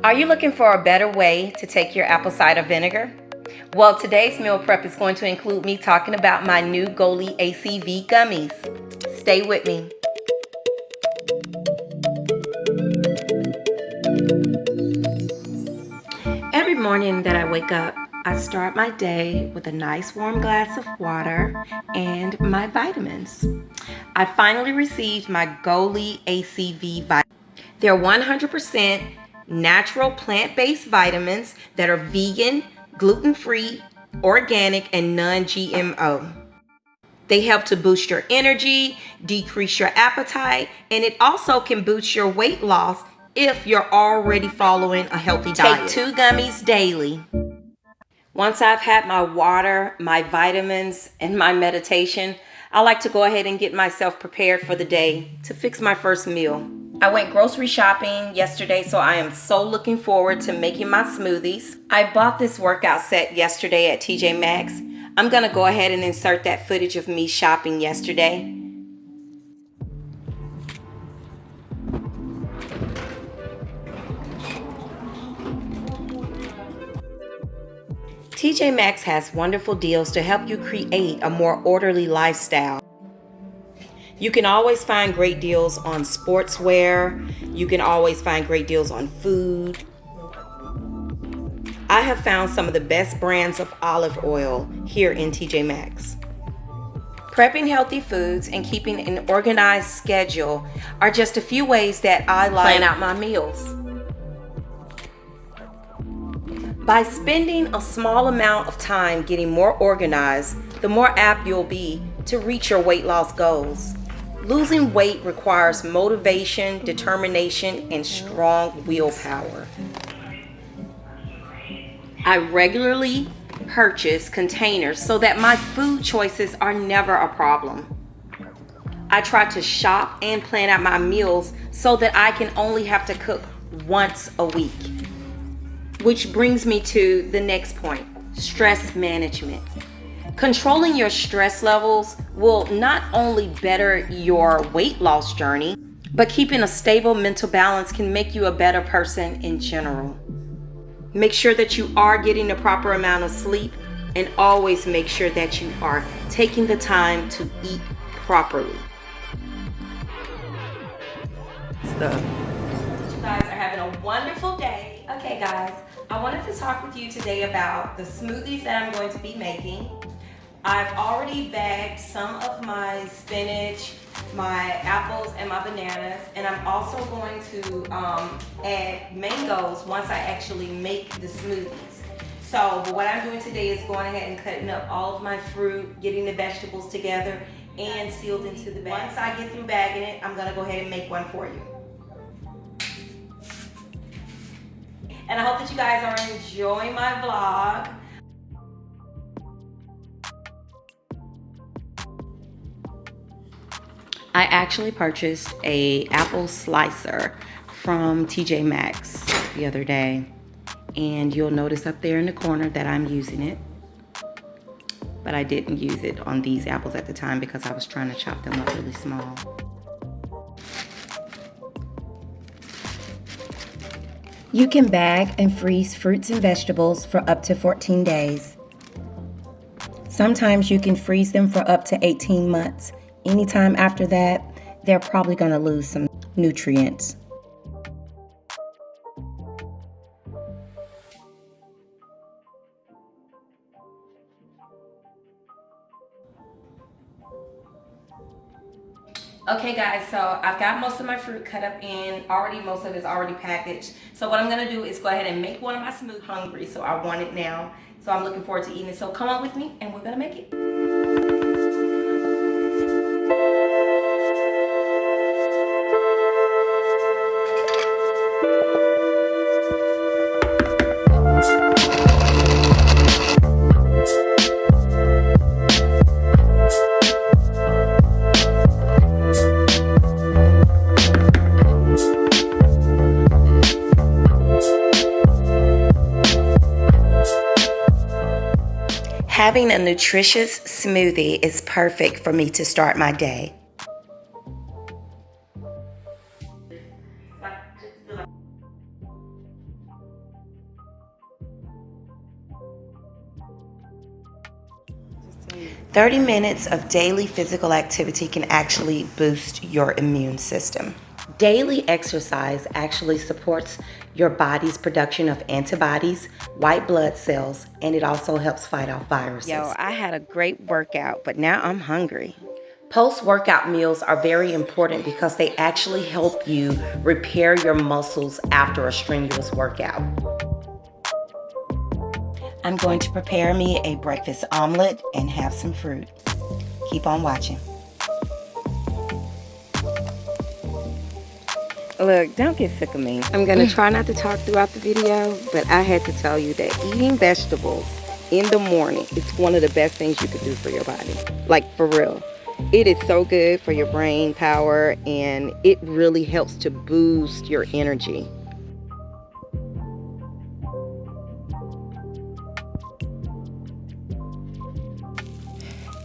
Are you looking for a better way to take your apple cider vinegar? Well, today's meal prep is going to include me talking about my new Goalie ACV gummies. Stay with me. Every morning that I wake up, I start my day with a nice warm glass of water and my vitamins. I finally received my Goalie ACV vitamins. They're 100% natural plant-based vitamins that are vegan, gluten-free, organic, and non-GMO. They help to boost your energy, decrease your appetite, and it also can boost your weight loss if you're already following a healthy diet. Take 2 gummies daily. Once I've had my water, my vitamins, and my meditation, I like to go ahead and get myself prepared for the day to fix my first meal. I went grocery shopping yesterday, so I am so looking forward to making my smoothies. I bought this workout set yesterday at TJ Maxx. I'm gonna go ahead and insert that footage of me shopping yesterday. TJ Maxx has wonderful deals to help you create a more orderly lifestyle. You can always find great deals on sportswear. You can always find great deals on food. I have found some of the best brands of olive oil here in TJ Maxx. Prepping healthy foods and keeping an organized schedule are just a few ways that I plan out my meals. By spending a small amount of time getting more organized, the more apt you'll be to reach your weight loss goals. Losing weight requires motivation, determination, and strong willpower. I regularly purchase containers so that my food choices are never a problem. I try to shop and plan out my meals so that I can only have to cook once a week. Which brings me to the next point, stress management. Controlling your stress levels will not only better your weight loss journey, but keeping a stable mental balance can make you a better person in general. Make sure that you are getting the proper amount of sleep, and always make sure that you are taking the time to eat properly. You guys are having a wonderful day. Okay guys, I wanted to talk with you today about the smoothies that I'm going to be making. I've already bagged some of my spinach, my apples, and my bananas, and I'm also going to add mangoes once I actually make the smoothies. So, but what I'm doing today is going ahead and cutting up all of my fruit, getting the vegetables together, and sealed into the bag. Once I get through bagging it, I'm gonna go ahead and make one for you. And I hope that you guys are enjoying my vlog. I actually purchased an apple slicer from TJ Maxx the other day, and you'll notice up there in the corner that I'm using it, but I didn't use it on these apples at the time because I was trying to chop them up really small. You can bag and freeze fruits and vegetables for up to 14 days. Sometimes you can freeze them for up to 18 months. Anytime after that, they're probably going to lose some nutrients. Okay guys, so I've got most of my fruit cut up in already. Most of it's already packaged. So what I'm gonna do is go ahead and make one of my smoothies. Hungry, so I want it now. So I'm looking forward to eating it. So come on with me and we're gonna make it. Having a nutritious smoothie is perfect for me to start my day. 30 minutes of daily physical activity can actually boost your immune system. Daily exercise actually supports your body's production of antibodies, white blood cells, and it also helps fight off viruses. Yo, I had a great workout, but now I'm hungry. Post-workout meals are very important because they actually help you repair your muscles after a strenuous workout. I'm going to prepare me a breakfast omelet and have some fruit. Keep on watching. Look, don't get sick of me. I'm going to try not to talk throughout the video, but I had to tell you that eating vegetables in the morning is one of the best things you could do for your body. Like, for real. It is so good for your brain power, and it really helps to boost your energy.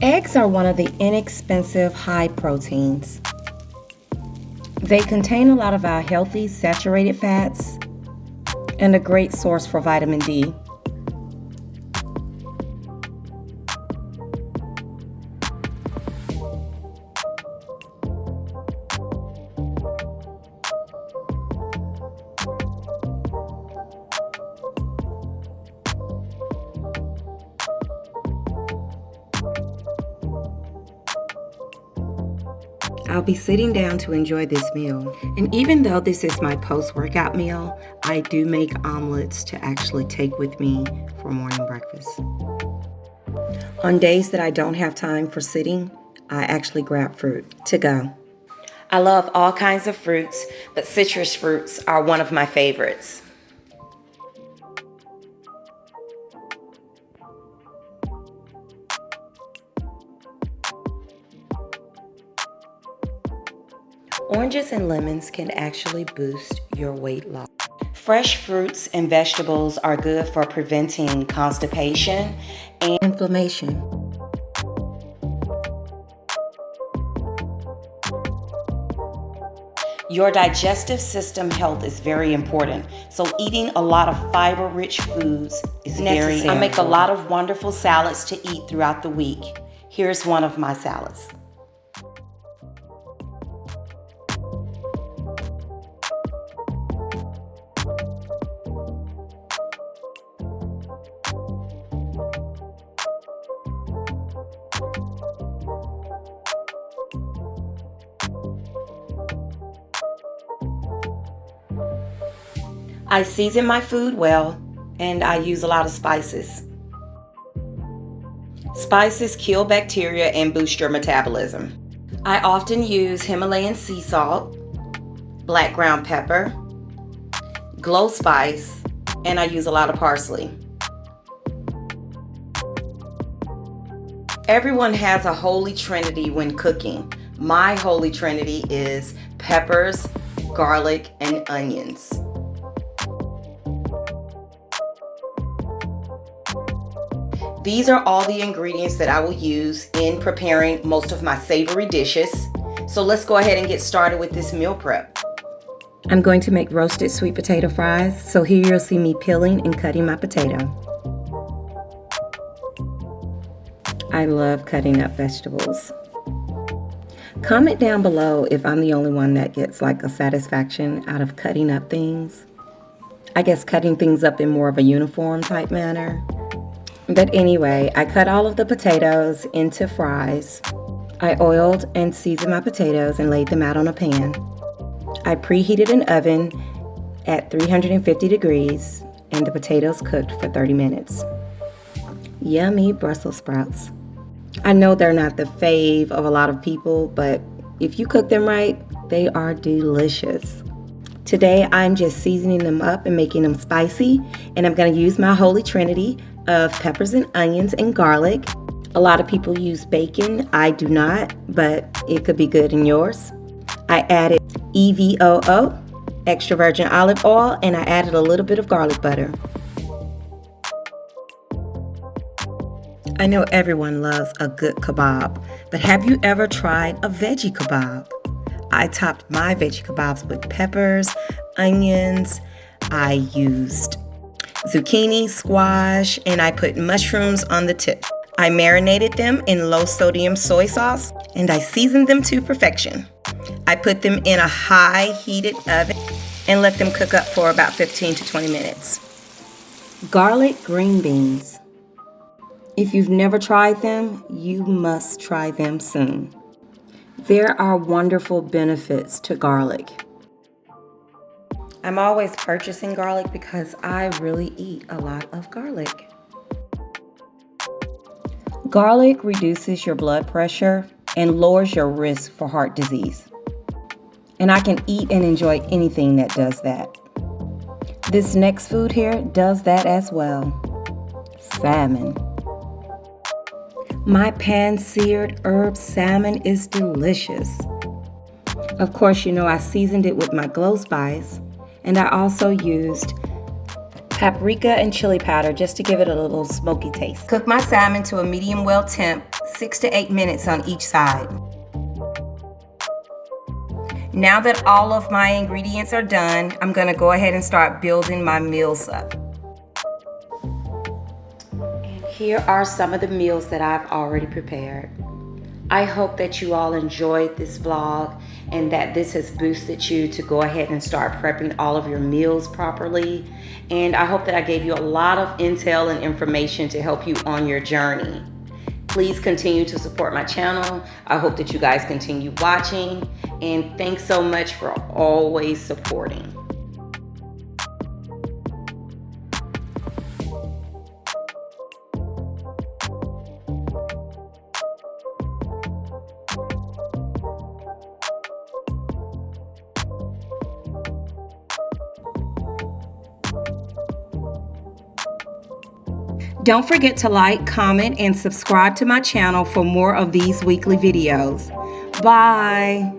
Eggs are one of the inexpensive high proteins. They contain a lot of our healthy saturated fats and a great source for vitamin D. I'll be sitting down to enjoy this meal. And even though this is my post-workout meal, I do make omelets to actually take with me for morning breakfast. On days that I don't have time for sitting, I actually grab fruit to go. I love all kinds of fruits, but citrus fruits are one of my favorites. Oranges and lemons can actually boost your weight loss. Fresh fruits and vegetables are good for preventing constipation and inflammation. Your digestive system health is very important, so eating a lot of fiber-rich foods is necessary. I make a lot of wonderful salads to eat throughout the week. Here's one of my salads. I season my food well, and I use a lot of spices. Spices kill bacteria and boost your metabolism. I often use Himalayan sea salt, black ground pepper, glow spice, and I use a lot of parsley. Everyone has a holy trinity when cooking. My holy trinity is peppers, garlic, and onions. These are all the ingredients that I will use in preparing most of my savory dishes. So let's go ahead and get started with this meal prep. I'm going to make roasted sweet potato fries. So here you'll see me peeling and cutting my potato. I love cutting up vegetables. Comment down below if I'm the only one that gets like a satisfaction out of cutting up things. I guess cutting things up in more of a uniform type manner. But anyway, I cut all of the potatoes into fries. I oiled and seasoned my potatoes and laid them out on a pan. I preheated an oven at 350 degrees and the potatoes cooked for 30 minutes. Yummy Brussels sprouts. I know they're not the fave of a lot of people, but if you cook them right, they are delicious. Today, I'm just seasoning them up and making them spicy, and I'm going to use my holy trinity of peppers and onions and garlic. A lot of people use bacon. I do not, but it could be good in yours. I added EVOO, extra virgin olive oil, and I added a little bit of garlic butter. I know everyone loves a good kebab, but have you ever tried a veggie kebab? I topped my veggie kebabs with peppers, onions. I used zucchini, squash, and I put mushrooms on the tip. I marinated them in low-sodium soy sauce, and I seasoned them to perfection. I put them in a high-heated oven and let them cook up for about 15 to 20 minutes. Garlic green beans. If you've never tried them, you must try them soon. There are wonderful benefits to garlic. I'm always purchasing garlic because I really eat a lot of garlic. Garlic reduces your blood pressure and lowers your risk for heart disease. And I can eat and enjoy anything that does that. This next food here does that as well. Salmon. My pan-seared herb salmon is delicious. Of course, you know I seasoned it with my glow spice, and I also used paprika and chili powder just to give it a little smoky taste. Cook my salmon to a medium well temp, 6 to 8 minutes on each side. Now that all of my ingredients are done, I'm going to go ahead and start building my meals up. And here are some of the meals that I've already prepared. I hope that you all enjoyed this vlog and that this has boosted you to go ahead and start prepping all of your meals properly. And I hope that I gave you a lot of intel and information to help you on your journey. Please continue to support my channel. I hope that you guys continue watching, and thanks so much for always supporting. Don't forget to like, comment, and subscribe to my channel for more of these weekly videos. Bye!